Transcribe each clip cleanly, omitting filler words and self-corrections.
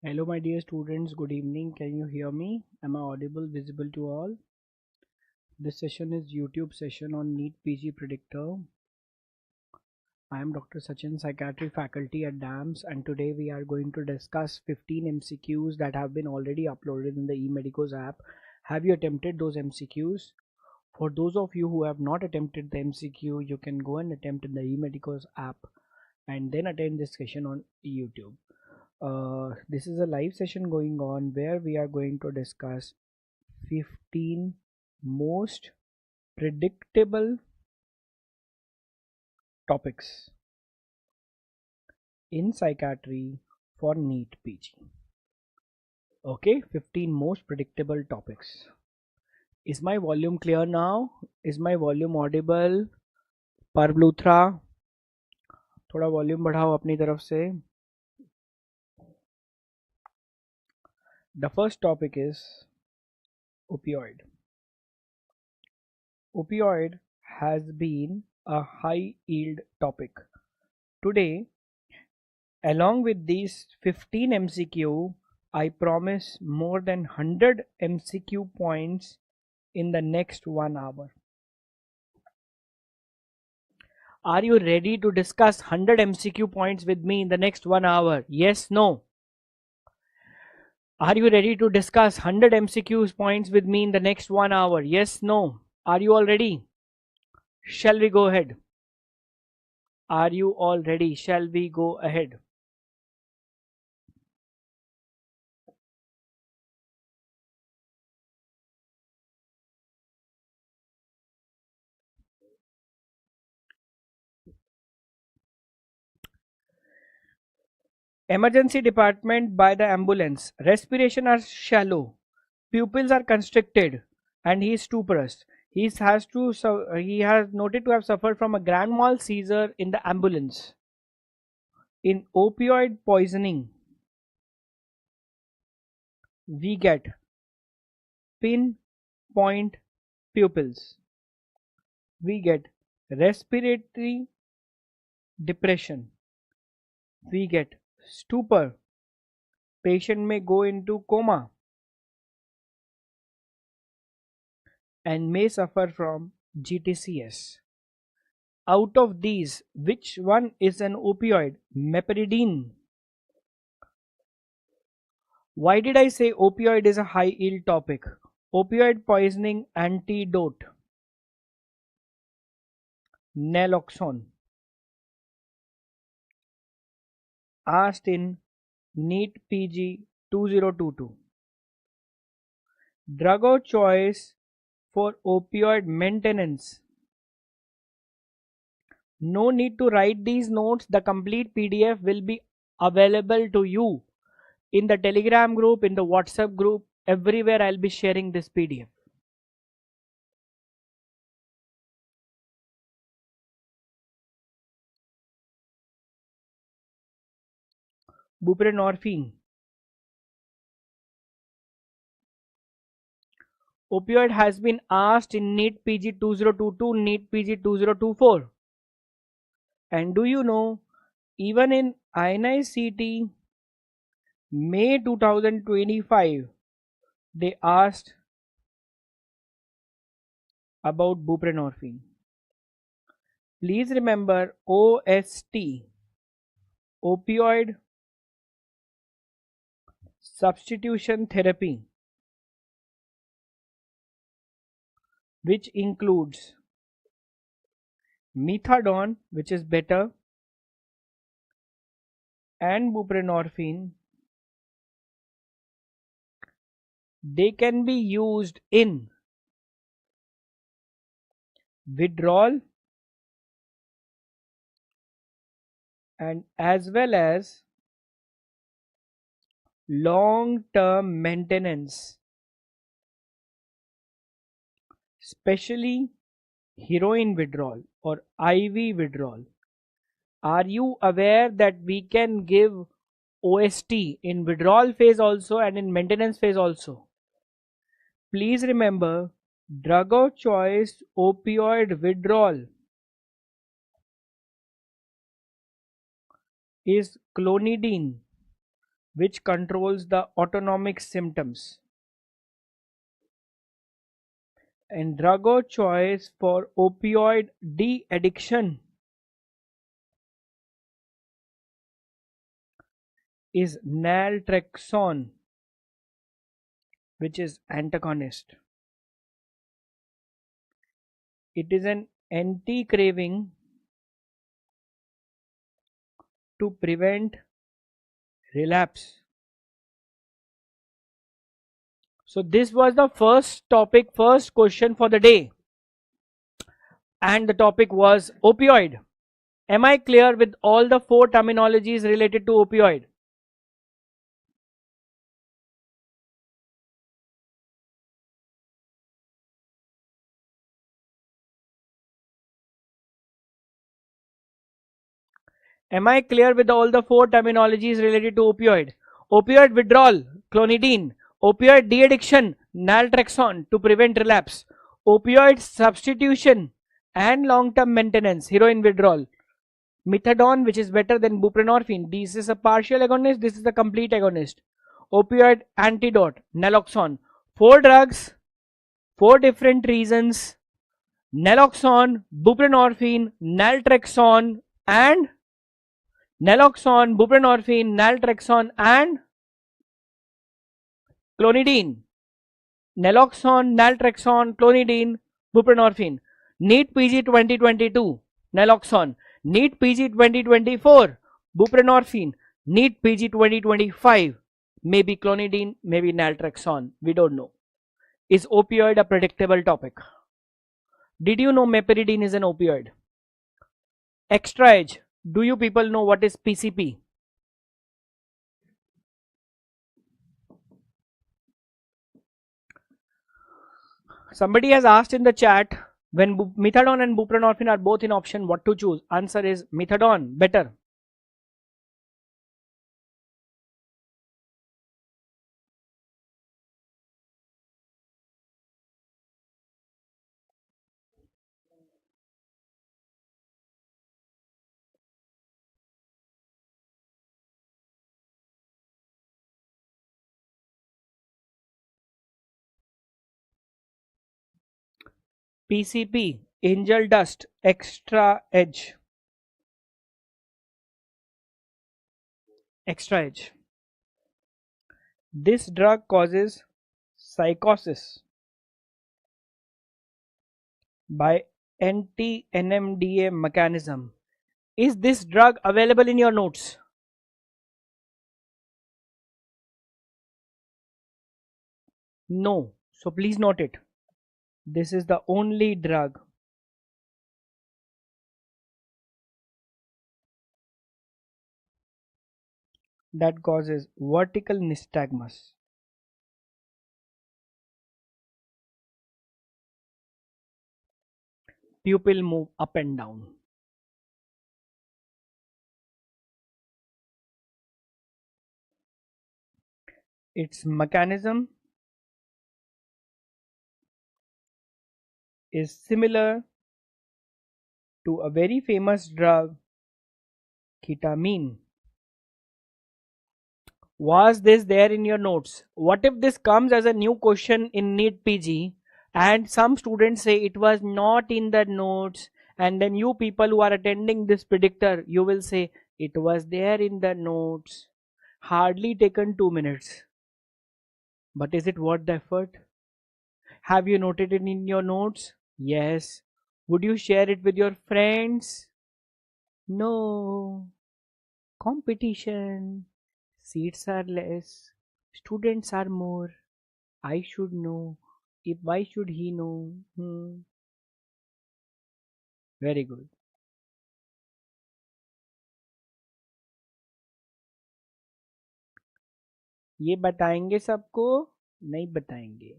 Hello my dear students, good evening. Can you hear me? Am I audible, visible to all? This session is YouTube session on NEET PG Predictor. I am Dr. Sachin, Psychiatry faculty at DAMS, and today we are going to discuss 15 MCQs that have been already uploaded in the NEETMDS app. Have you attempted those MCQs? For those of you who have not attempted the MCQ, you can go and attempt in the NEETMDS app and then attend this session on YouTube. This is a live session going on where we are going to discuss 15 most predictable topics in psychiatry for NEET PG. Okay, 15 most predictable topics. Is my volume clear now? Is my volume audible? Parvluthra, थोड़ा volume बढ़ाओ अपनी तरफ से. The first topic is opioid. Opioid has been a high yield topic. Today, along with these 15 MCQ, I promise more than 100 MCQ points in the next 1 hour. Are you ready to discuss 100 MCQ points with me in the next 1 hour? Yes, no? Are you ready to discuss 100 MCQ points with me in the next 1 hour? Yes, no? Are you all ready? Shall we go ahead? Are you all ready? Shall we go ahead? Emergency department by the ambulance. Respiration are shallow. Pupils are constricted and he is stuporous. He has noted to have suffered from a grand mal seizure in the ambulance. In opioid poisoning, we get pinpoint pupils. We get respiratory depression. We get stupor. Patient may go into coma and may suffer from GTCS. Out of these, which one is an opioid? Meperidine. Why did I say opioid is a high yield topic? Opioid poisoning antidote. Naloxone. Asked in NEET PG 2022. Drug of choice for opioid maintenance. No need to write these notes. The complete PDF will be available to you in the Telegram group, in the WhatsApp group, everywhere I'll be sharing this PDF. Buprenorphine. Opioid has been asked in NEET PG 2022, NEET PG 2024. And do you know, even in INICET May 2025, they asked about buprenorphine. Please remember OST, opioid substitution therapy, which includes methadone, which is better, and buprenorphine. They can be used in withdrawal and as well as long-term maintenance, especially heroin withdrawal or IV withdrawal. Are you aware that we can give OST in withdrawal phase also and in maintenance phase also? Please remember, drug of choice opioid withdrawal is clonidine, which controls the autonomic symptoms. And drug of choice for opioid de-addiction is naltrexone, which is antagonist. It is an anti-craving to prevent relapse. So this was the first topic, first question for the day. And the topic was opioid. Am I clear with all the 4 terminologies related to opioid? Am I clear with all the 4 terminologies related to opioid? Opioid withdrawal, clonidine. Opioid de-addiction, naltrexone to prevent relapse. Opioid substitution and long-term maintenance, heroin withdrawal. Methadone, which is better than buprenorphine. This is a partial agonist, this is a complete agonist. Opioid antidote, naloxone. 4 drugs, 4 different reasons. Naloxone, buprenorphine, naltrexone and naloxone, buprenorphine, naltrexone and clonidine. Naloxone, naltrexone, clonidine, buprenorphine. NEET PG 2022, naloxone. NEET PG 2024, buprenorphine. NEET PG 2025, maybe clonidine, maybe naltrexone. We don't know. Is opioid a predictable topic? Did you know meperidine is an opioid? Extra age. Do you people know what is PCP? Somebody has asked in the chat, when methadone and buprenorphine are both in option, what to choose? Answer is methadone, better. PCP, angel dust, extra edge. Extra edge. This drug causes psychosis by anti-NMDA mechanism. Is this drug available in your notes? No. So please note it. This is the only drug that causes vertical nystagmus. Pupil move up and down. Its mechanism is similar to a very famous drug, ketamine. Was this there in your notes? What if this comes as a new question in NEET PG and some students say it was not in the notes, and then you people who are attending this predictor, you will say it was there in the notes. Hardly taken 2 minutes. But is it worth the effort? Have you noted it in your notes? Yes. Would you share it with your friends? No. Competition. Seats are less. Students are more. I should know. Why should he know? Very good. ये बताएंगे सबको? नहीं बताएंगे.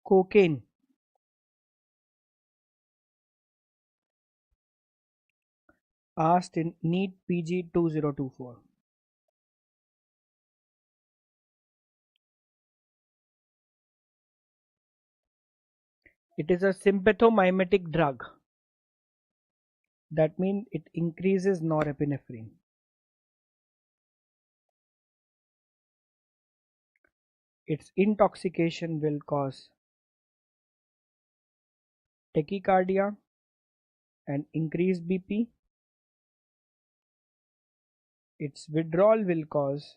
Cocaine. Asked in NEET PG 2024. It is a sympathomimetic drug. That means it increases norepinephrine. Its intoxication will cause tachycardia and increased BP. Its withdrawal will cause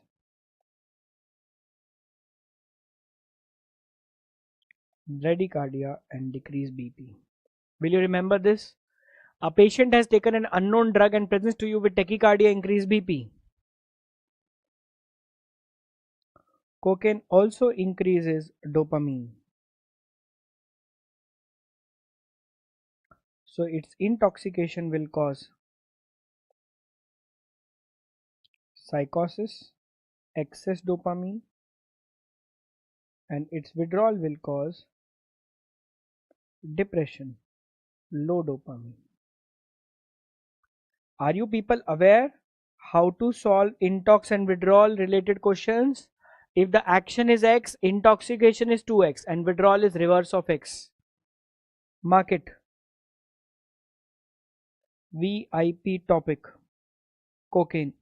bradycardia and decreased BP. Will you remember this? A patient has taken an unknown drug and presents to you with tachycardia, increased BP. Cocaine also increases dopamine. So its intoxication will cause psychosis, excess dopamine, and its withdrawal will cause depression, low dopamine. Are you people aware how to solve intox and withdrawal related questions? If the action is X, intoxication is 2X and withdrawal is reverse of X. Mark it. VIP topic. Cocaine.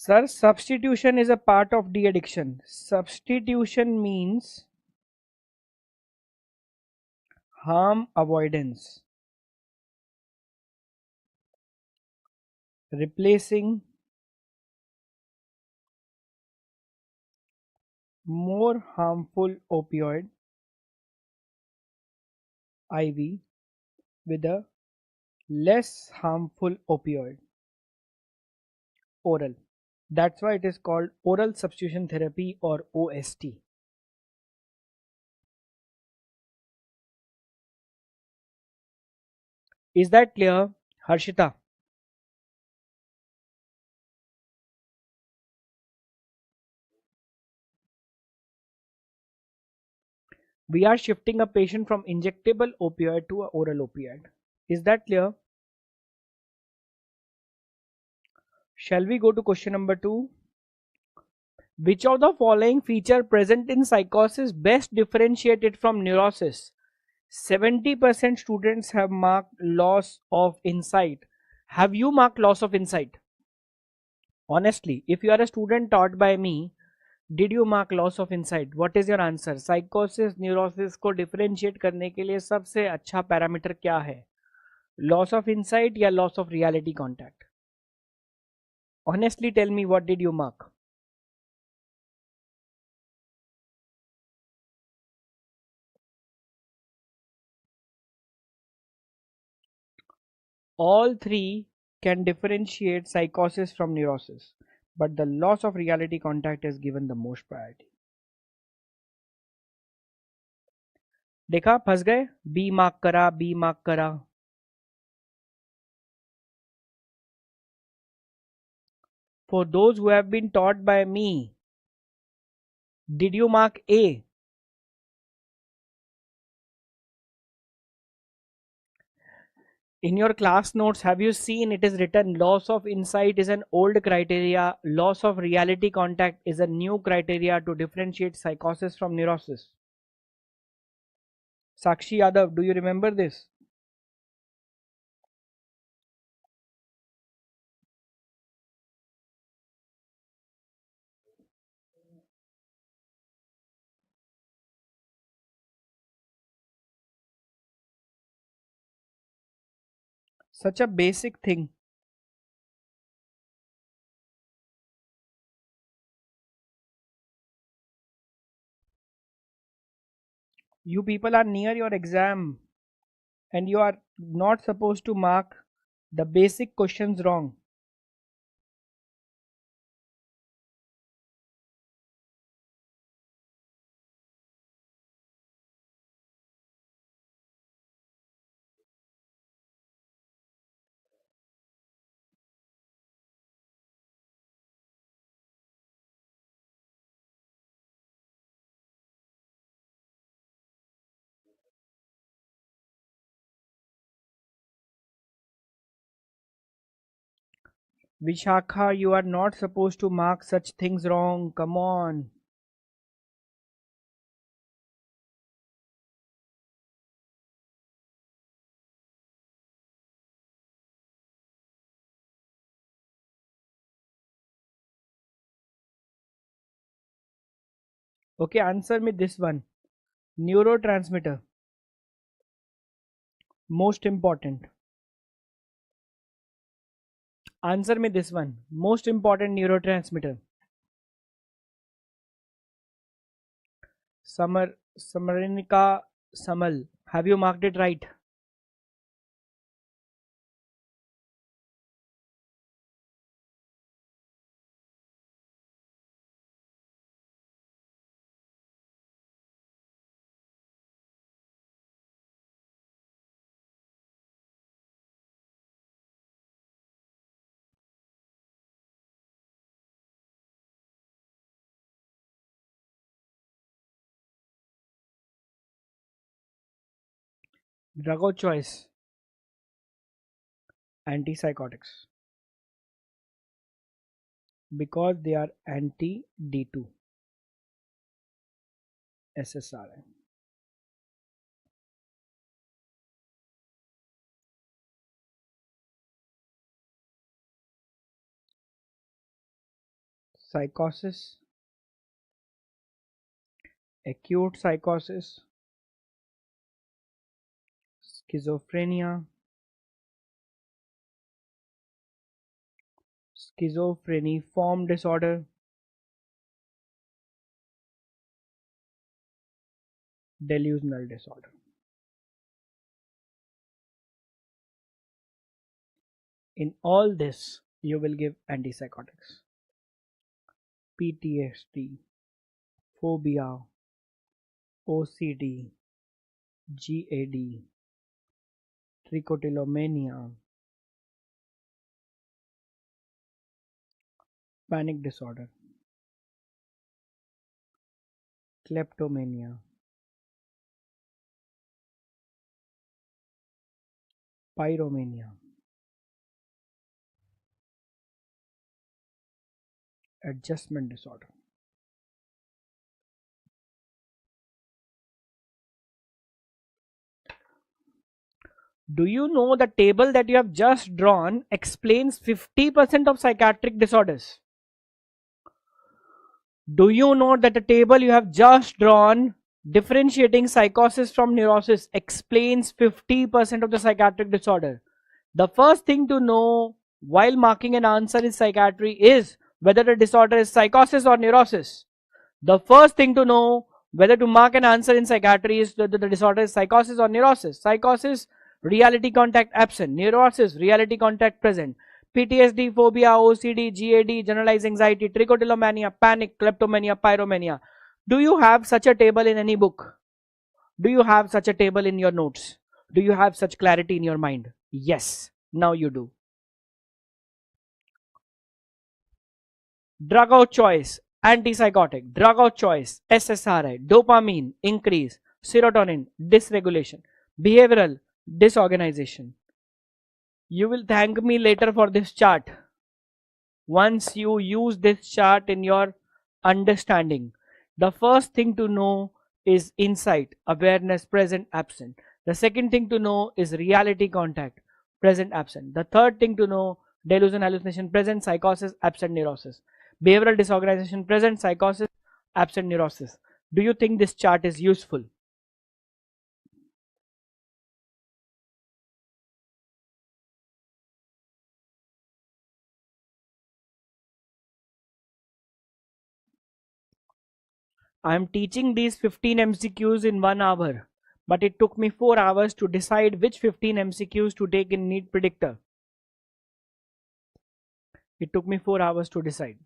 Sir, substitution is a part of de-addiction. Substitution means harm avoidance. Replacing more harmful opioid IV with a less harmful opioid oral. That's why it is called oral substitution therapy or OST. Is that clear, Harshita? We are shifting a patient from injectable opioid to an oral opioid. Is that clear? Shall we go to question number 2? Which of the following feature present in psychosis best differentiated from neurosis? 70% students have marked loss of insight. Have you marked loss of insight? Honestly, if you are a student taught by me, did you mark loss of insight? What is your answer? Psychosis, neurosis को differentiate करने के लिए सबसे अच्छा parameter क्या है? Loss of insight या loss of reality contact? Honestly tell me, what did you mark? All three can differentiate psychosis from neurosis, but the loss of reality contact is given the most priority. देखा, फंस गए? B mark करा, B mark करा. For those who have been taught by me, did you mark A? In your class notes, have you seen it is written loss of insight is an old criteria, loss of reality contact is a new criteria to differentiate psychosis from neurosis? Sakshi Yadav, do you remember this? Such a basic thing. You people are near your exam and you are not supposed to mark the basic questions wrong. Vishakha, you are not supposed to mark such things wrong. Come on. Okay, answer me this one. Neurotransmitter. Most important. Answer me this one. Most important neurotransmitter. Samarenica Samal. Have you marked it right? Drug of choice. Antipsychotics. Because they are anti D2 SSRI. Psychosis. Acute psychosis. Schizophrenia. Schizophreniform disorder. Delusional disorder. In all this, you will give antipsychotics. PTSD, phobia, OCD, GAD, trichotillomania, panic disorder, kleptomania, pyromania, adjustment disorder. Do you know the table that you have just drawn explains 50% of psychiatric disorders? Do you know that the table you have just drawn differentiating psychosis from neurosis explains 50% of the psychiatric disorder? The first thing to know while marking an answer in psychiatry is whether the disorder is psychosis or neurosis. The first thing to know whether to mark an answer in psychiatry is whether the disorder is psychosis or neurosis. Psychosis, reality contact absent. Neurosis, reality contact present. PTSD, phobia, OCD, GAD, generalized anxiety, trichotillomania, panic, kleptomania, pyromania. Do you have such a table in any book? Do you have such a table in your notes? Do you have such clarity in your mind? Yes, now you do. Drug of choice, antipsychotic. Drug of choice, SSRI, dopamine, increase, serotonin, dysregulation, behavioral, disorganization. You will thank me later for this chart. Once you use this chart in your understanding, the first thing to know is insight, awareness, present, absent. The second thing to know is reality contact, present, absent. The third thing to know, delusion, hallucination, present, psychosis, absent, neurosis. Behavioral disorganization, present, psychosis, absent, neurosis. Do you think this chart is useful? I am teaching these 15 MCQs in 1 hour, but it took me 4 hours to decide which 15 MCQs to take in NEET Predictor. It took me 4 hours to decide.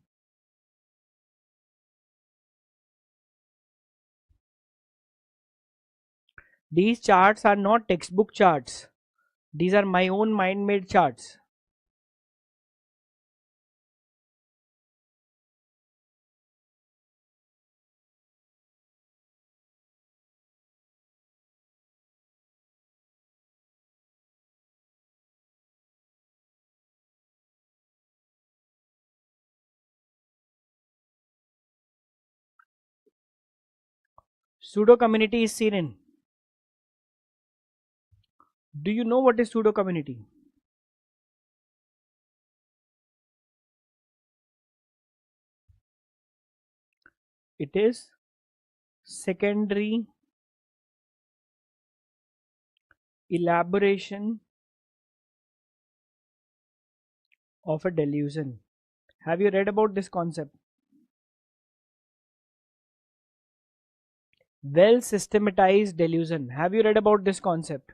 These charts are not textbook charts. These are my own mind-made charts. Pseudo community is seen in. Do you know what is pseudo community? It is secondary elaboration of a delusion. Have you read about this concept? Well systematized delusion. Have you read about this concept?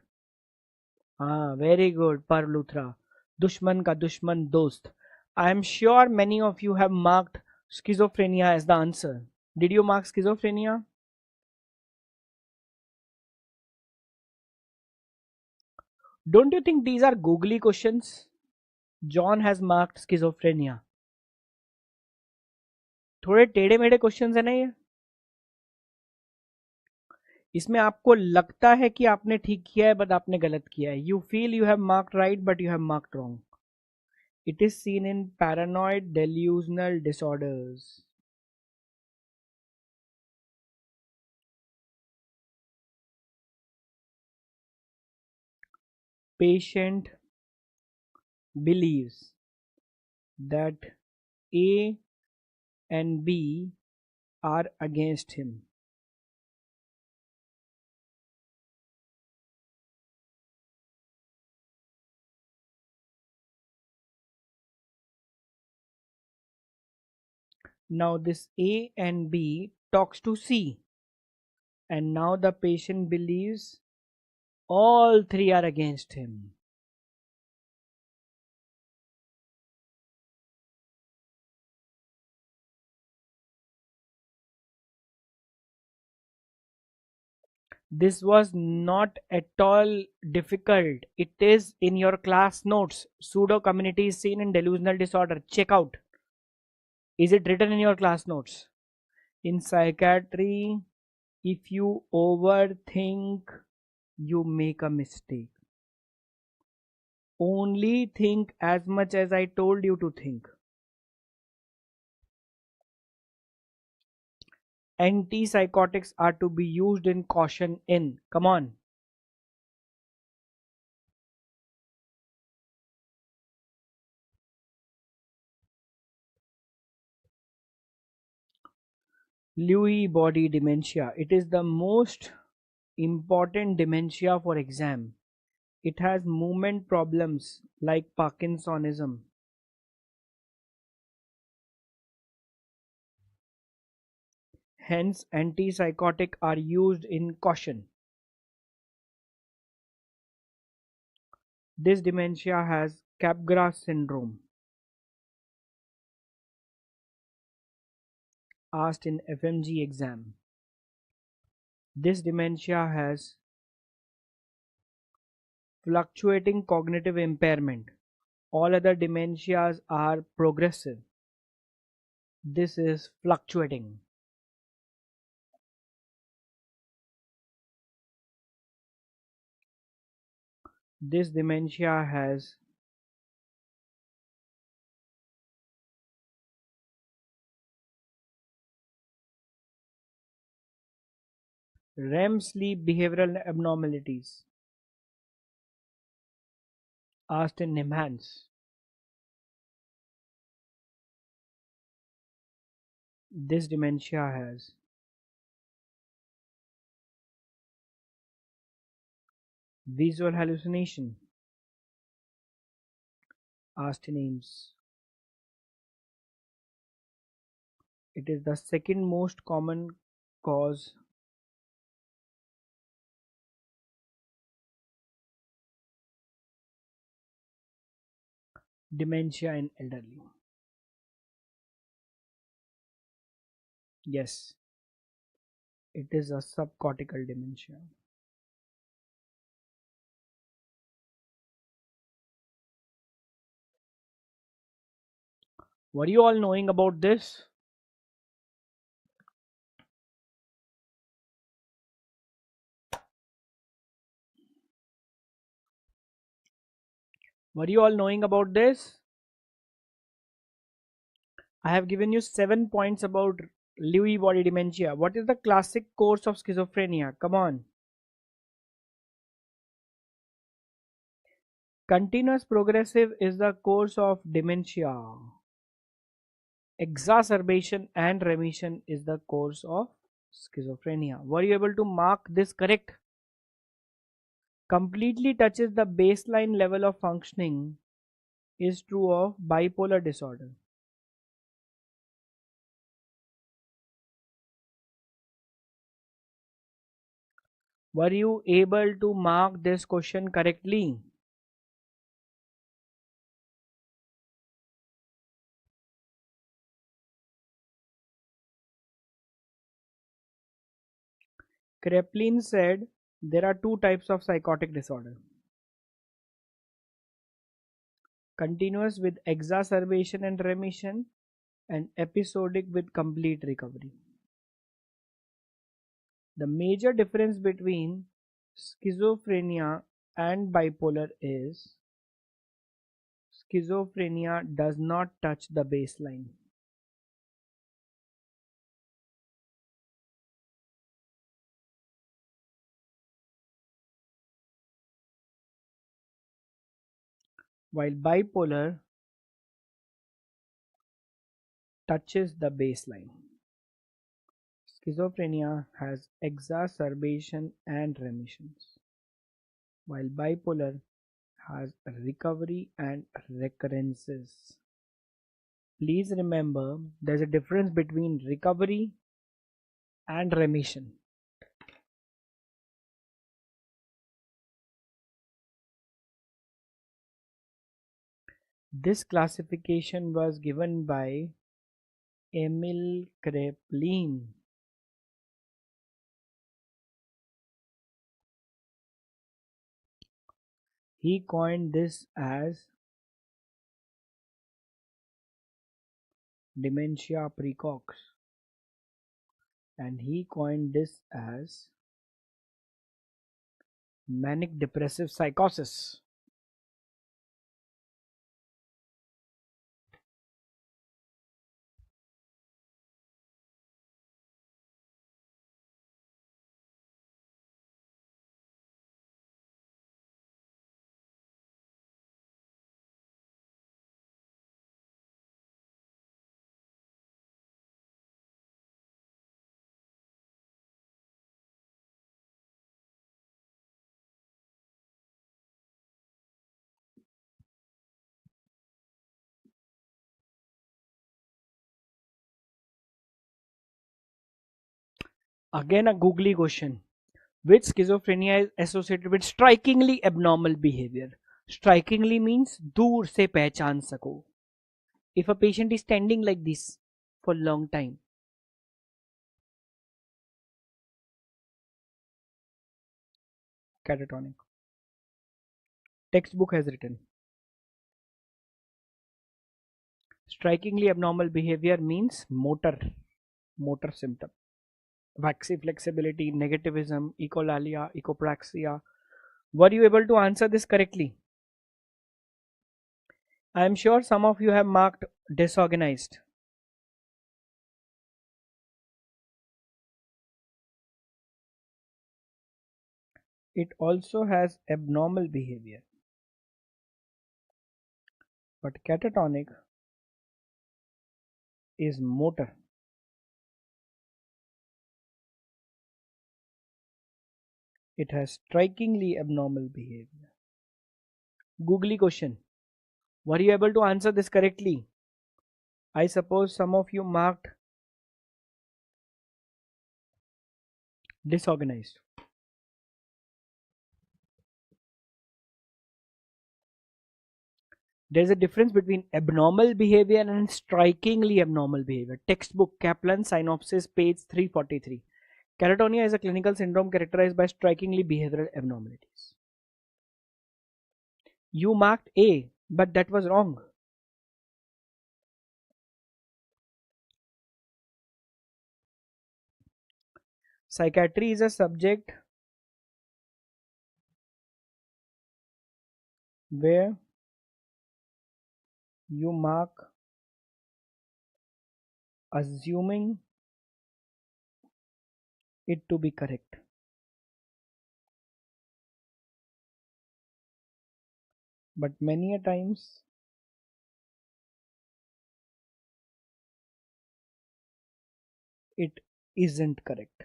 Ah, very good, Parluthra. Dushman ka dushman dost. I am sure many of you have marked schizophrenia as the answer. Did you mark schizophrenia? Don't you think these are googly questions? John has marked schizophrenia. थोड़े टेढ़े मेढ़े questions है ना ये. इसमें आपको लगता है कि आपने ठीक किया है बट आपने गलत किया है. You feel you have marked right but you have marked wrong. It is seen in paranoid delusional disorders. Patient believes that A and B are against him. Now this A and B talks to C, and now the patient believes all three are against him. This was not at all difficult. It is in your class notes. Pseudo community is seen in delusional disorder. Check out. Is it written in your class notes? In psychiatry, if you overthink, you make a mistake. Only think as much as I told you to think. Antipsychotics are to be used in caution in. Come on. Lewy body dementia. It is the most important dementia for exam. It has movement problems like Parkinsonism. Hence, antipsychotic are used in caution. This dementia has Capgras syndrome. Asked in FMGE exam. This dementia has fluctuating cognitive impairment. All other dementias are progressive. This is fluctuating. This dementia has REM sleep behavioral abnormalities. Asked in NIMHANS. This dementia has visual hallucination. Asked in AIMS. It is the second most common cause dementia in elderly. Yes, it is a subcortical dementia. What are you all knowing about this? What are you all knowing about this? I have given you 7 points about Lewy body dementia. What is the classic course of schizophrenia? Come on. Continuous progressive is the course of dementia. Exacerbation and remission is the course of schizophrenia. Were you able to mark this correct? Completely touches the baseline level of functioning is true of bipolar disorder. Were you able to mark this question correctly? Kraepelin said there are two types of psychotic disorder. Continuous with exacerbation and remission, and episodic with complete recovery. The major difference between schizophrenia and bipolar is schizophrenia does not touch the baseline, while bipolar touches the baseline. Schizophrenia has exacerbation and remissions, while bipolar has recovery and recurrences. Please remember there's a difference between recovery and remission. This classification was given by Emil Kraepelin. He coined this as dementia precox, and he coined this as manic depressive psychosis. Again a googly question. Which schizophrenia is associated with strikingly abnormal behavior? Strikingly means दूर से पहचान सको. If a patient is standing like this for a long time, catatonic. Textbook has written strikingly abnormal behavior means motor symptom. Waxy flexibility, negativism, echolalia, echopraxia. Were you able to answer this correctly? I am sure some of you have marked disorganized. It also has abnormal behavior. But catatonic is motor. It has strikingly abnormal behavior. Googly question. Were you able to answer this correctly? I suppose some of you marked disorganized. There's a difference between abnormal behavior and strikingly abnormal behavior. Textbook Kaplan Synopsis, page 343. Catatonia is a clinical syndrome characterized by strikingly behavioral abnormalities. You marked A, but that was wrong. Psychiatry is a subject where you mark assuming it to be correct. But many a times it isn't correct.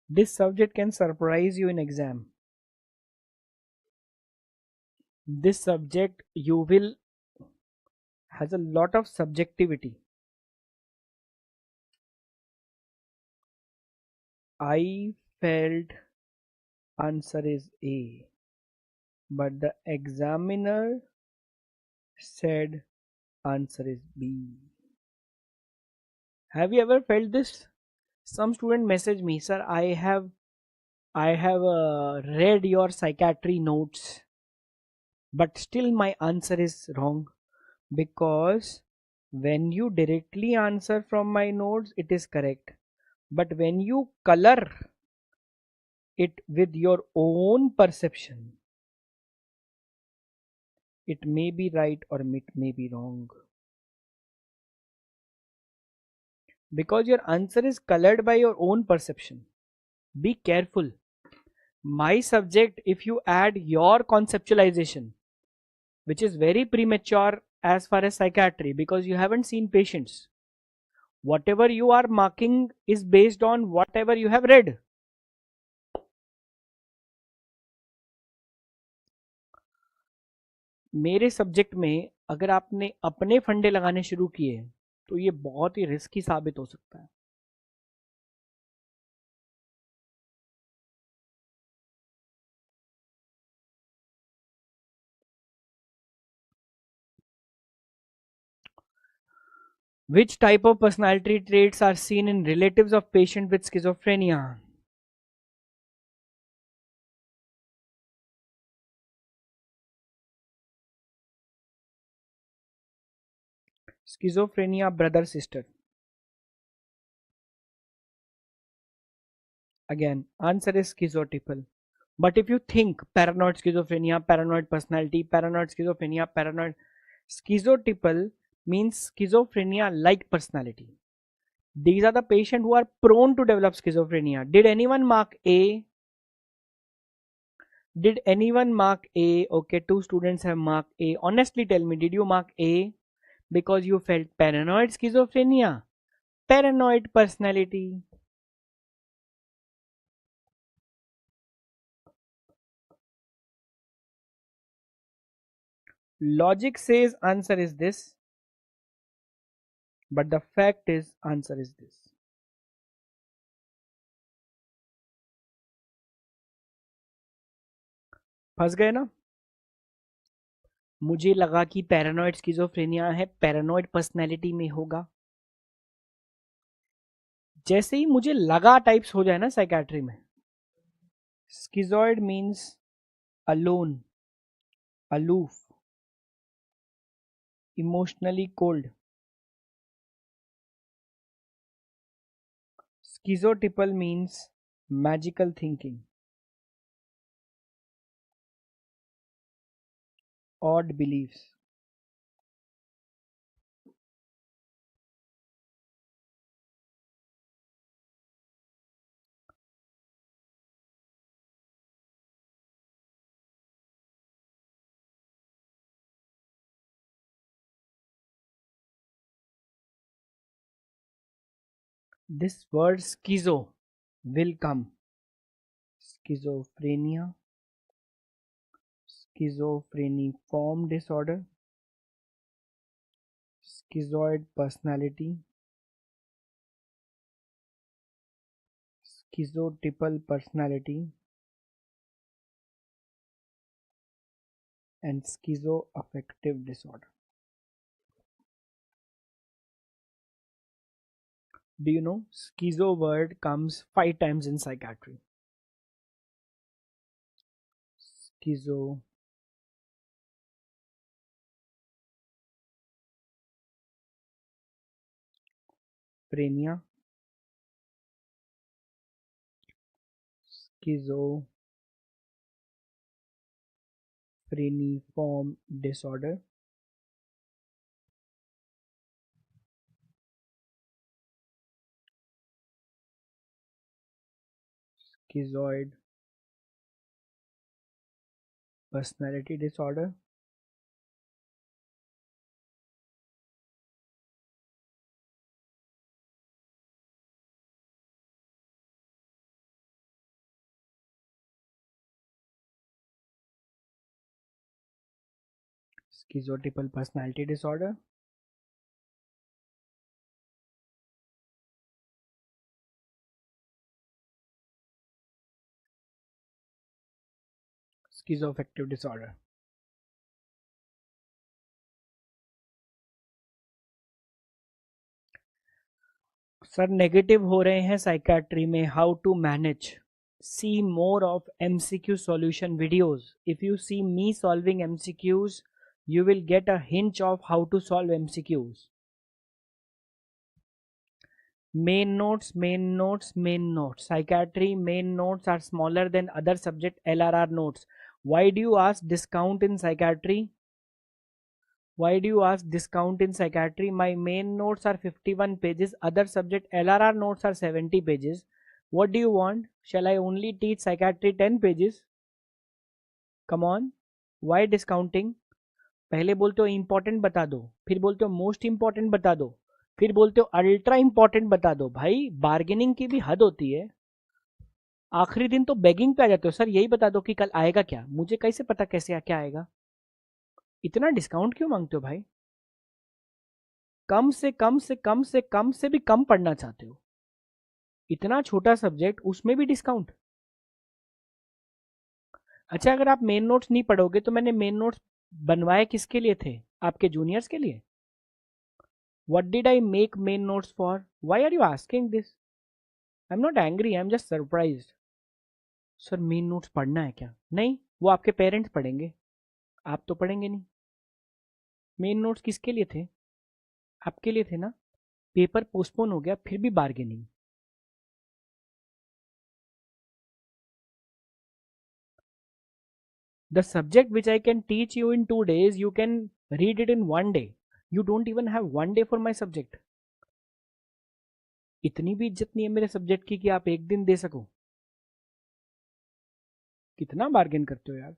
This subject can surprise you in exam. This subject you will has a lot of subjectivity. I felt answer is A, but the examiner said answer is B. Have you ever felt this? Some student message me, sir, I have read your psychiatry notes, but still my answer is wrong, because when you directly answer from my notes it is correct, but when you color it with your own perception, it may be right or it may be wrong, because your answer is colored by your own perception. Be careful. My subject, if you add your conceptualization, which is very premature as far as psychiatry, because you haven't seen patients, whatever you are marking is based on whatever you have read. मेरे subject में अगर आपने अपने फंडे लगाने शुरू किए तो ये बहुत ही रिस्की साबित हो सकता है. Which type of personality traits are seen in relatives of patients with schizophrenia? Schizophrenia brother sister. Again, answer is schizotypal. But if you think paranoid schizophrenia, paranoid personality, paranoid schizophrenia, paranoid, schizotypal means schizophrenia like personality. These are the patients who are prone to develop schizophrenia. Did anyone mark A? Did anyone mark A? Okay, 2 students have marked A. Honestly tell me, did you mark A because you felt paranoid schizophrenia, paranoid personality? Logic says answer is this, but the fact is answer is this. फंस गए ना? मुझे लगा कि paranoid schizophrenia है, paranoid personality में होगा. जैसे ही मुझे लगा टाइप्स हो जाए ना साइकियाट्री में, schizoid means alone, aloof, emotionally cold. Schizotypal means magical thinking, odd beliefs. This word schizo will come. Schizophrenia, schizophreniform disorder, schizoid personality, schizotypal personality, and schizoaffective disorder. Do you know schizo word comes 5 times in psychiatry? Schizophrenia, schizophreniform disorder, Schizoid personality disorder. Schizotypal personality disorder. Schizoaffective disorder. Sir negative हो रहे हैं psychiatry में, how to manage? See more of MCQ solution videos. If you see me solving MCQs, you will get a hint of how to solve MCQs. Main notes, main notes, main notes. Psychiatry main notes are smaller than other subject LRR notes. Why do you ask discount in psychiatry? Why do you ask discount in psychiatry? My main notes are 51 pages. Other subject LRR notes are 70 pages. What do you want? Shall I only teach psychiatry 10 pages? Come on. Why discounting? पहले बोलते हो important बता दो, फिर बोलते हो most important बता दो, फिर बोलते हो अल्ट्रा इंपॉर्टेंट बता दो. भाई बार्गेनिंग की भी हद होती है. आखिरी दिन तो बेगिंग पे आ जाते हो. सर यही बता दो कि कल आएगा क्या. मुझे कैसे पता कैसे क्या आएगा. इतना डिस्काउंट क्यों मांगते हो भाई. कम से कम से कम से कम से भी कम पढ़ना चाहते हो. इतना छोटा सब्जेक्ट, उसमें भी डिस्काउंट. अच्छा, अगर आप मेन नोट्स नहीं पढ़ोगे तो मैंने मेन नोट्स बनवाए किसके लिए थे? आपके जूनियर्स के लिए. What did I make main notes for? Why are you asking this? I'm not angry, I'm just surprised. Sir main notes पढ़ना है क्या? नहीं, वो आपके पेरेंट्स पढ़ेंगे, आप तो पढ़ेंगे नहीं. मेन नोट्स किसके लिए थे? आपके लिए थे ना. पेपर पोस्टपोन हो गया फिर भी bargaining. The subject which I can teach you in 2 days, you can read it in 1 day. You don't even have 1 day for my subject. इतनी भी इज्जत नहीं है मेरे सब्जेक्ट की कि आप एक दिन दे सको. कितना बार्गेन करते हो यार.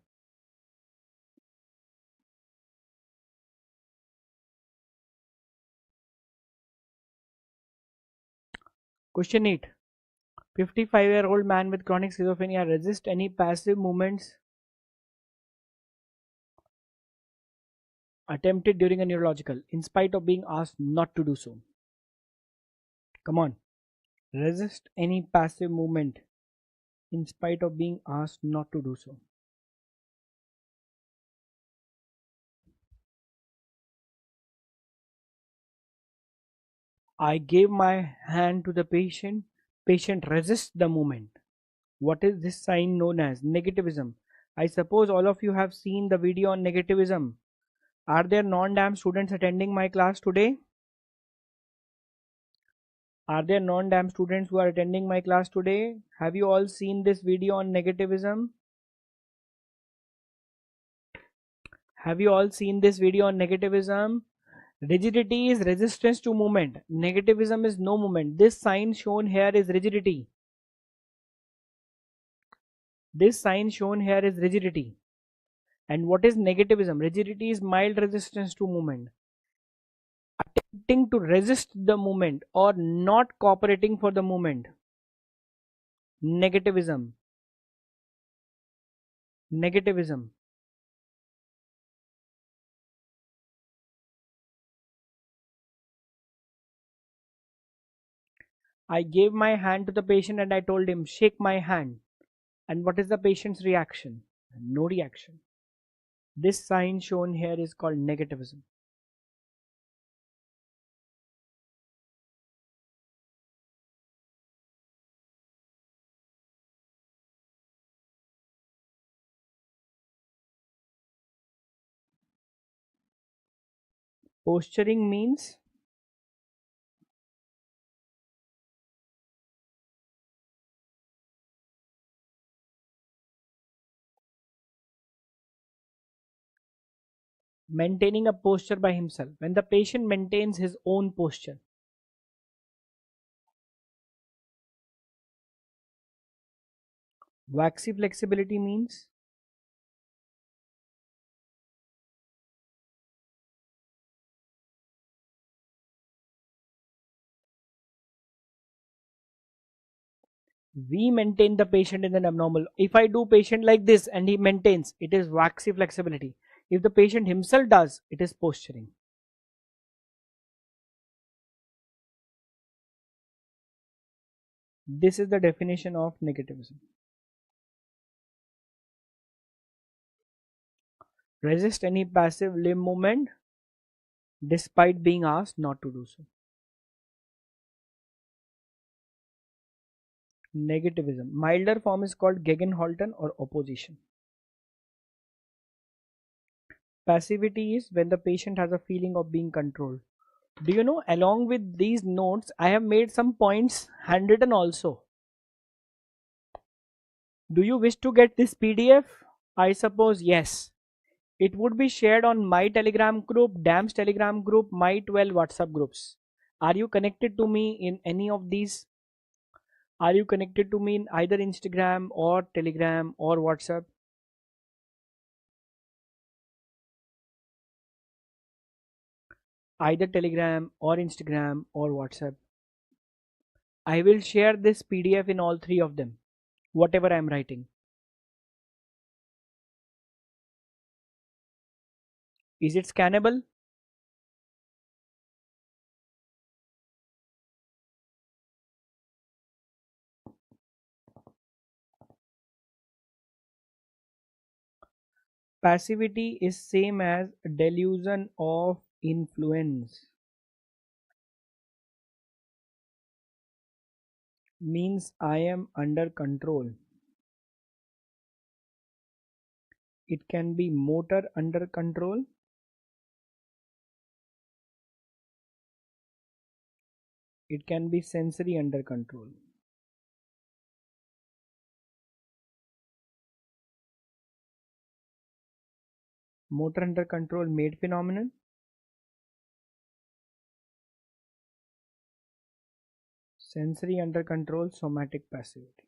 Question 8. 55-year-old man with chronic schizophrenia resist any passive movements attempted during a neurological in spite of being asked not to do so. Come on. Resist any passive movement in spite of being asked not to do so. I gave my hand to the patient. Patient resists the movement. What is this sign known as? Negativism. I suppose all of you have seen the video on negativism. Are there non-DAM students attending my class today? Are there non-DAM students who are attending my class today? Have you all seen this video on negativism? Have you all seen this video on negativism? Rigidity is resistance to movement. Negativism is no movement. This sign shown here is rigidity. This sign shown here is rigidity. And what is negativism? Rigidity is mild resistance to movement. Attempting to resist the movement or not cooperating for the movement. Negativism. Negativism. I gave my hand to the patient and I told him, shake my hand. And what is the patient's reaction? No reaction. This sign shown here is called negativism. Posturing means maintaining a posture by himself. When the patient maintains his own posture. Waxy flexibility means we maintain the patient in an abnormal. If I do patient like this and he maintains, it is waxy flexibility. If the patient himself does, it is posturing. This is the definition of negativism. Resist any passive limb movement despite being asked not to do so. Negativism. Milder form is called Gegenhalten or opposition. Passivity is when the patient has a feeling of being controlled. Do you know, along with these notes, I have made some points handwritten also. Do you wish to get this PDF? I suppose yes. It would be shared on my Telegram group, DAMS Telegram group, my 12 WhatsApp groups. Are you connected to me in any of these? Are you connected to me in either Instagram or Telegram or WhatsApp? Either Telegram or Instagram or WhatsApp. I will share this PDF in all three of them, whatever I am writing. Is it scannable? Passivity is same as delusion of influence. Means I am under control. It can be motor under control. It can be sensory under control. Motor under control, made phenomenon. Sensory under control, somatic passivity.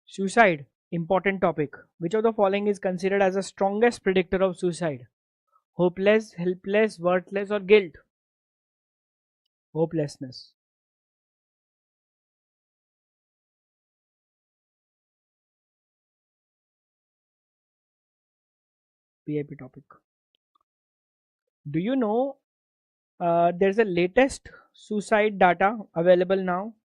Suicide, important topic. Which of the following is considered as the strongest predictor of suicide? Hopeless, helpless, worthless, or guilt? Hopelessness. PIP topic. Do you know there's a latest suicide data available now?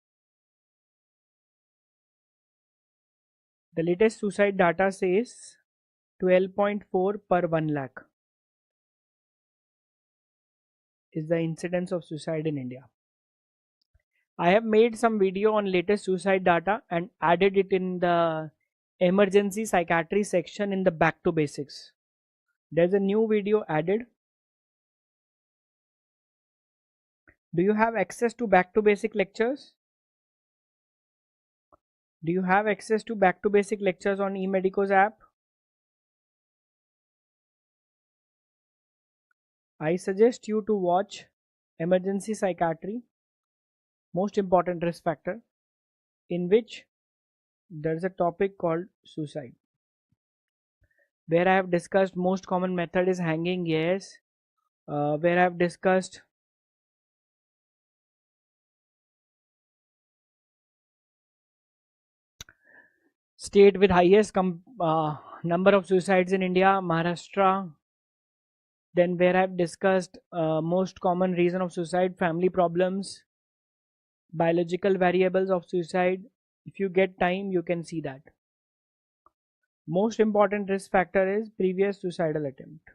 The latest suicide data says 12.4 per 1 lakh is the incidence of suicide in India. I have made some video on latest suicide data and added it in the emergency psychiatry section in the back to basics. There's a new video added. Do you have access to back to basic lectures? Do you have access to back to basic lectures on NEETPG app? I suggest you to watch emergency psychiatry, most important risk factor, in which there is a topic called suicide, where I have discussed most common method is hanging, yes, where I have discussed state with highest number of suicides in India, Maharashtra. Then where I have discussed most common reason of suicide, family problems, biological variables of suicide. If you get time, you can see that. Most important risk factor is previous suicidal attempt.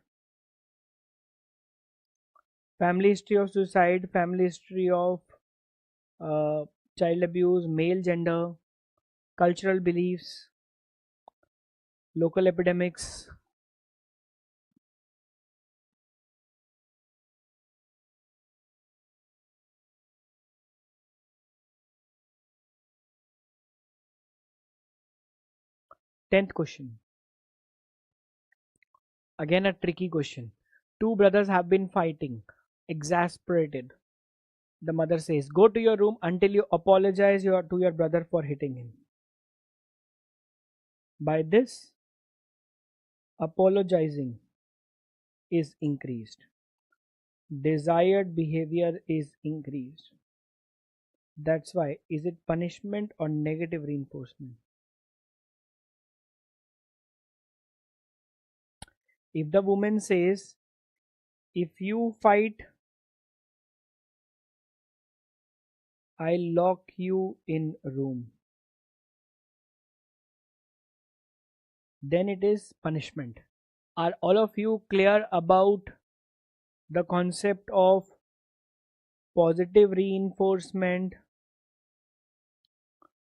Family history of suicide, family history of child abuse, male gender, cultural beliefs, local epidemics. Tenth question. Again a tricky question. Two brothers have been fighting, exasperated. The mother says, go to your room until you apologize to your brother for hitting him. By this, apologizing is increased. Desired behavior is increased. That's why, is it punishment or negative reinforcement? If the woman says, if you fight, I'll lock you in a room, then it is punishment. Are all of you clear about the concept of positive reinforcement,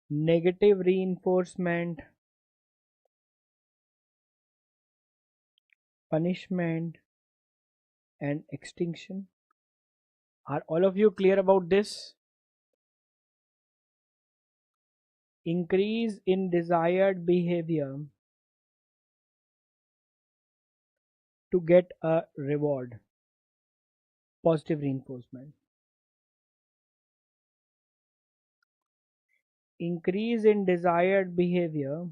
negative reinforcement, punishment, and extinction? Are all of you clear about this? Increase in desired behavior to get a reward. Positive reinforcement. Increase in desired behavior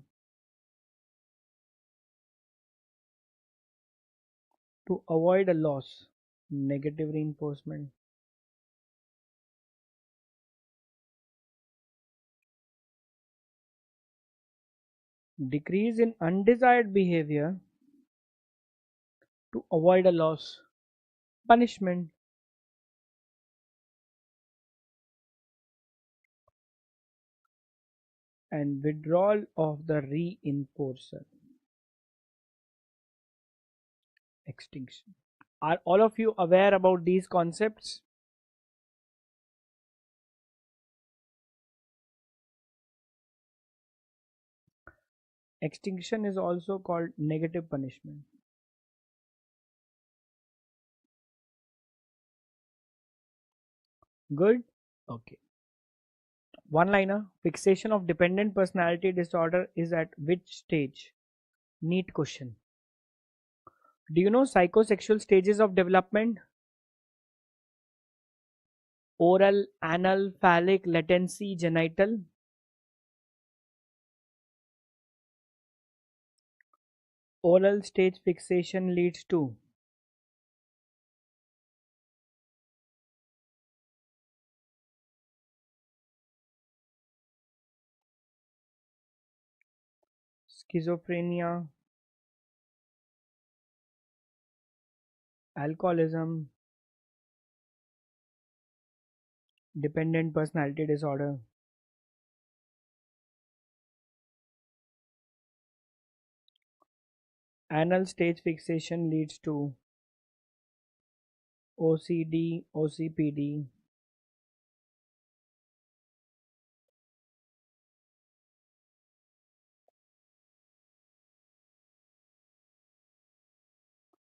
to avoid a loss. Negative reinforcement. Decrease in undesired behavior to avoid a loss. Punishment. And withdrawal of the reinforcer. Extinction. Are all of you aware about these concepts? Extinction is also called negative punishment. Good? Okay. One liner. Fixation of dependent personality disorder is at which stage? NEET question. Do you know psychosexual stages of development? Oral, anal, phallic, latency, genital. Oral stage fixation leads to schizophrenia, alcoholism, dependent personality disorder. Anal stage fixation leads to OCD, OCPD,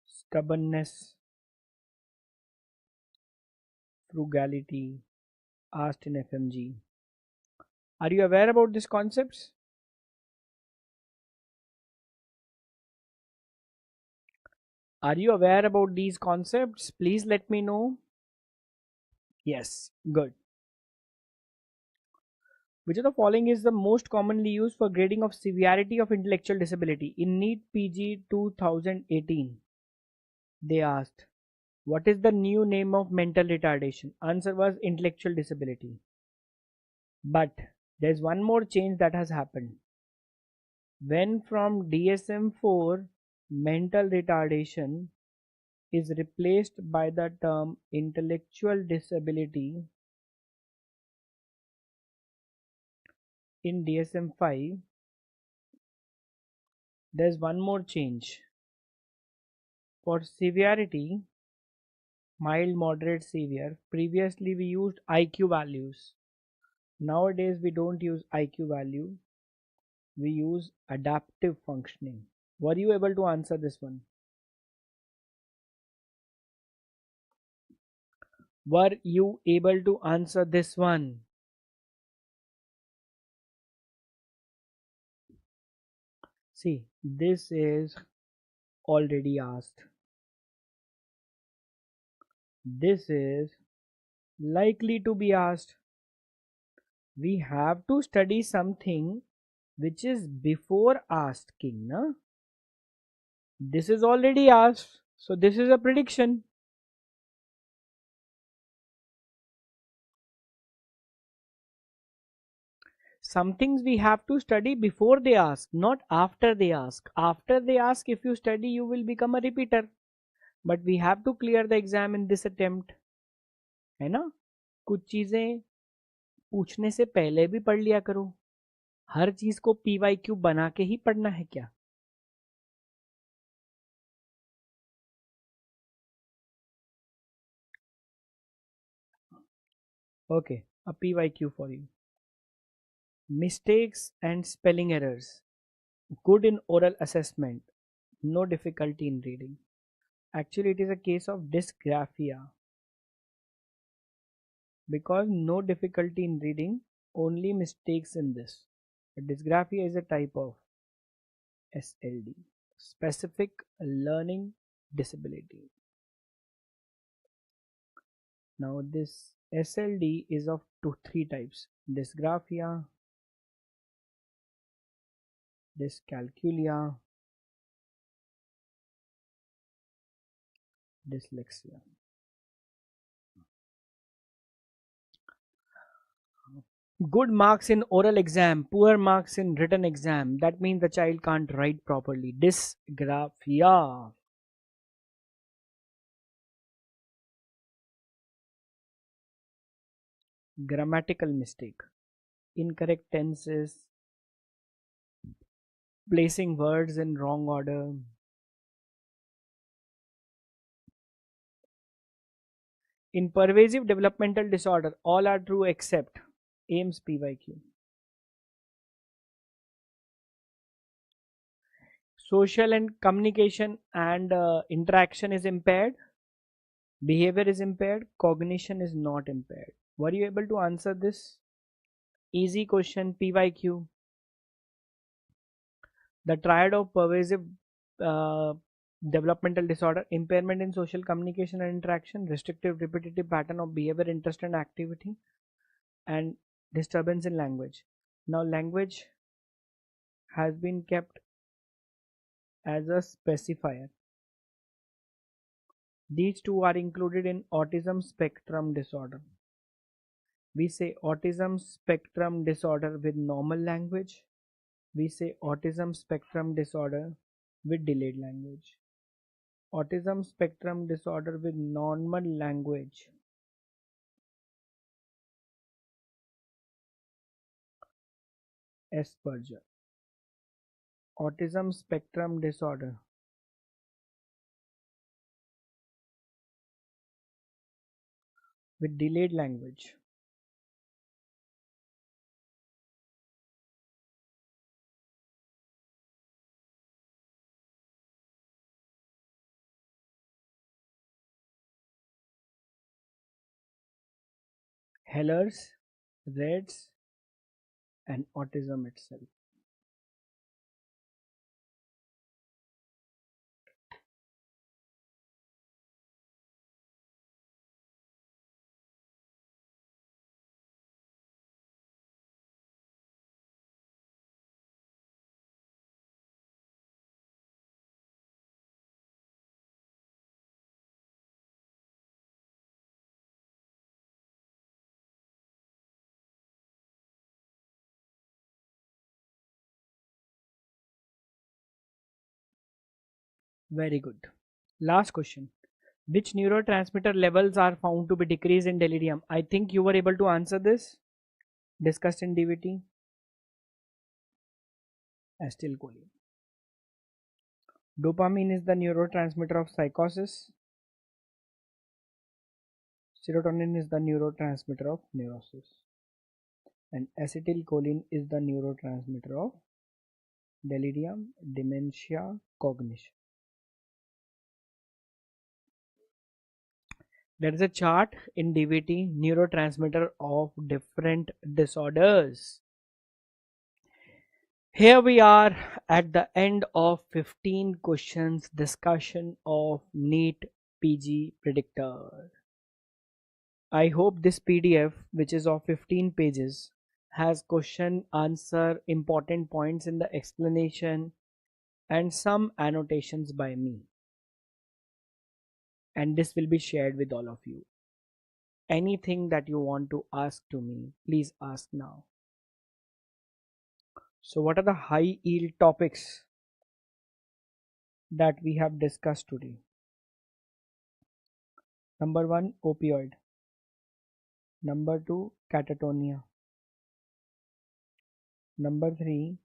stubbornness, frugality, asked in FMGE. Are you aware about these concepts? Are you aware about these concepts? Please let me know. Yes, good. Which of the following is the most commonly used for grading of severity of intellectual disability? In NEET PG 2018, they asked, what is the new name of mental retardation? Answer was intellectual disability. But there's one more change that has happened. When from DSM-4, mental retardation is replaced by the term intellectual disability, in DSM-5, there's one more change. For severity, mild, moderate, severe, previously we used IQ values. Nowadays we don't use IQ value, we use adaptive functioning. Were you able to answer this one? Were you able to answer this one? See, this is already asked. This is Likely to be asked. We have to study something which is before asking, na? This is already asked, so this is a prediction. Some things we have to study before they ask, not after they ask. After they ask, if you study, you will become a repeater. But we have to clear the exam in this attempt. है ना? कुछ चीजें पूछने से पहले भी पढ़ लिया करो. हर चीज को PYQ बना के ही पढ़ना है क्या? Okay, a PYQ for you. Mistakes and spelling errors. Good in oral assessment. No difficulty in reading. Actually, it is a case of dysgraphia. Because no difficulty in reading, only mistakes in this. But dysgraphia is a type of SLD, specific learning disability. Now this SLD is of three types: dysgraphia, dyscalculia, dyslexia. Good marks in oral exam, poor marks in written exam. That means the child can't write properly. Dysgraphia. Grammatical mistake, incorrect tenses, placing words in wrong order. In pervasive developmental disorder, all are true except Ames PYQ. Social and communication and interaction is impaired. Behavior is impaired. Cognition is not impaired. Were you able to answer this? Easy question, PYQ. The triad of pervasive developmental disorder: impairment in social communication and interaction, restrictive repetitive pattern of behavior, interest and activity, and disturbance in language. Now language has been kept as a specifier. These two are included in autism spectrum disorder. We say autism spectrum disorder with normal language. We say autism spectrum disorder with delayed language. Autism spectrum disorder with normal language. Asperger. Autism spectrum disorder with delayed language. Hellers, Reds, and autism itself. Very good. Last question. Which neurotransmitter levels are found to be decreased in delirium? I think you were able to answer this. Discussed in DVT. Acetylcholine. Dopamine is the neurotransmitter of psychosis. Serotonin is the neurotransmitter of neurosis. And acetylcholine is the neurotransmitter of delirium, dementia, cognition. There is a chart in DVT, neurotransmitter of different disorders. Here we are at the end of 15 questions discussion of NEET PG Predictor. I hope this PDF, which is of 15 pages, has question, answer, important points in the explanation, and some annotations by me. And this will be shared with all of you. Anything that you want to ask to me, please ask now. So what are the high yield topics that we have discussed today? Number 1, opioid. Number 2, catatonia. Number 3,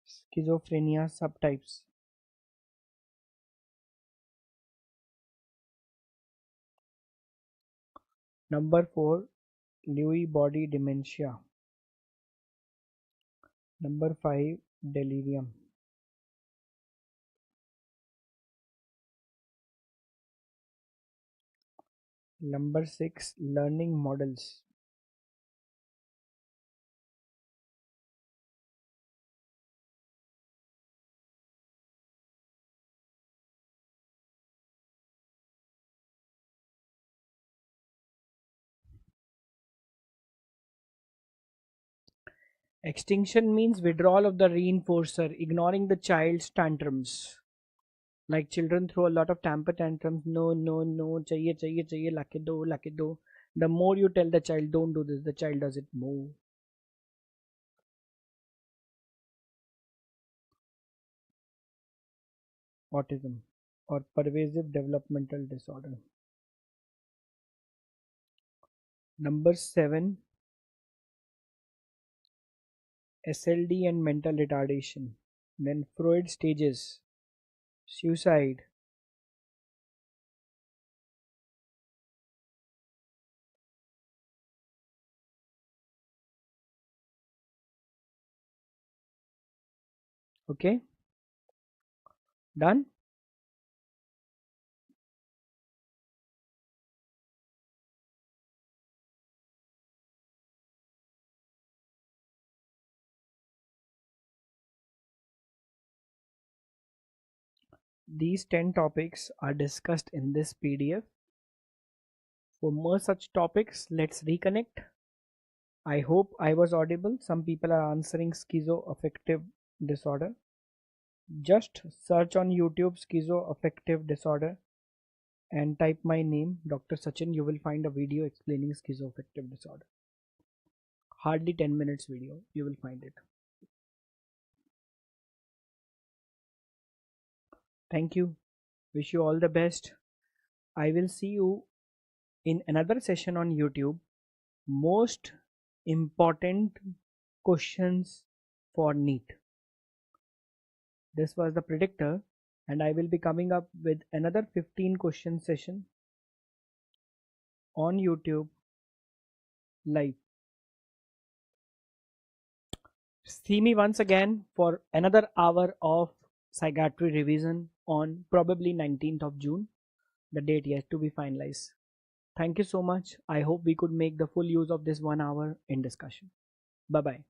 schizophrenia subtypes. Number 4, Lewy body dementia. Number 5, delirium. Number 6, learning models. Extinction means withdrawal of the reinforcer, ignoring the child's tantrums. Like children throw a lot of temper tantrums. No, no, no, chahiye, chahiye, chahiye, lake do, lake do. The more you tell the child, don't do this, the child does it more. Autism or pervasive developmental disorder. Number 7, SLD and mental retardation. Then Freud stages, suicide. Okay, done. These 10 topics are discussed in this PDF. For more such topics, let's reconnect. I hope I was audible. Some people are answering schizoaffective disorder. Just search on YouTube schizoaffective disorder and type my name, Dr. Sachin. You will find a video explaining schizoaffective disorder. Hardly 10 minutes video. You will find it. Thank you. Wish you all the best. I will see you in another session on YouTube. Most important questions for NEET. This was the predictor, and I will be coming up with another 15 question session on YouTube live. See me once again for another hour of psychiatry revision on probably 19th of June. The date yet to be finalized. Thank you so much. I hope we could make the full use of this 1 hour in discussion. Bye bye.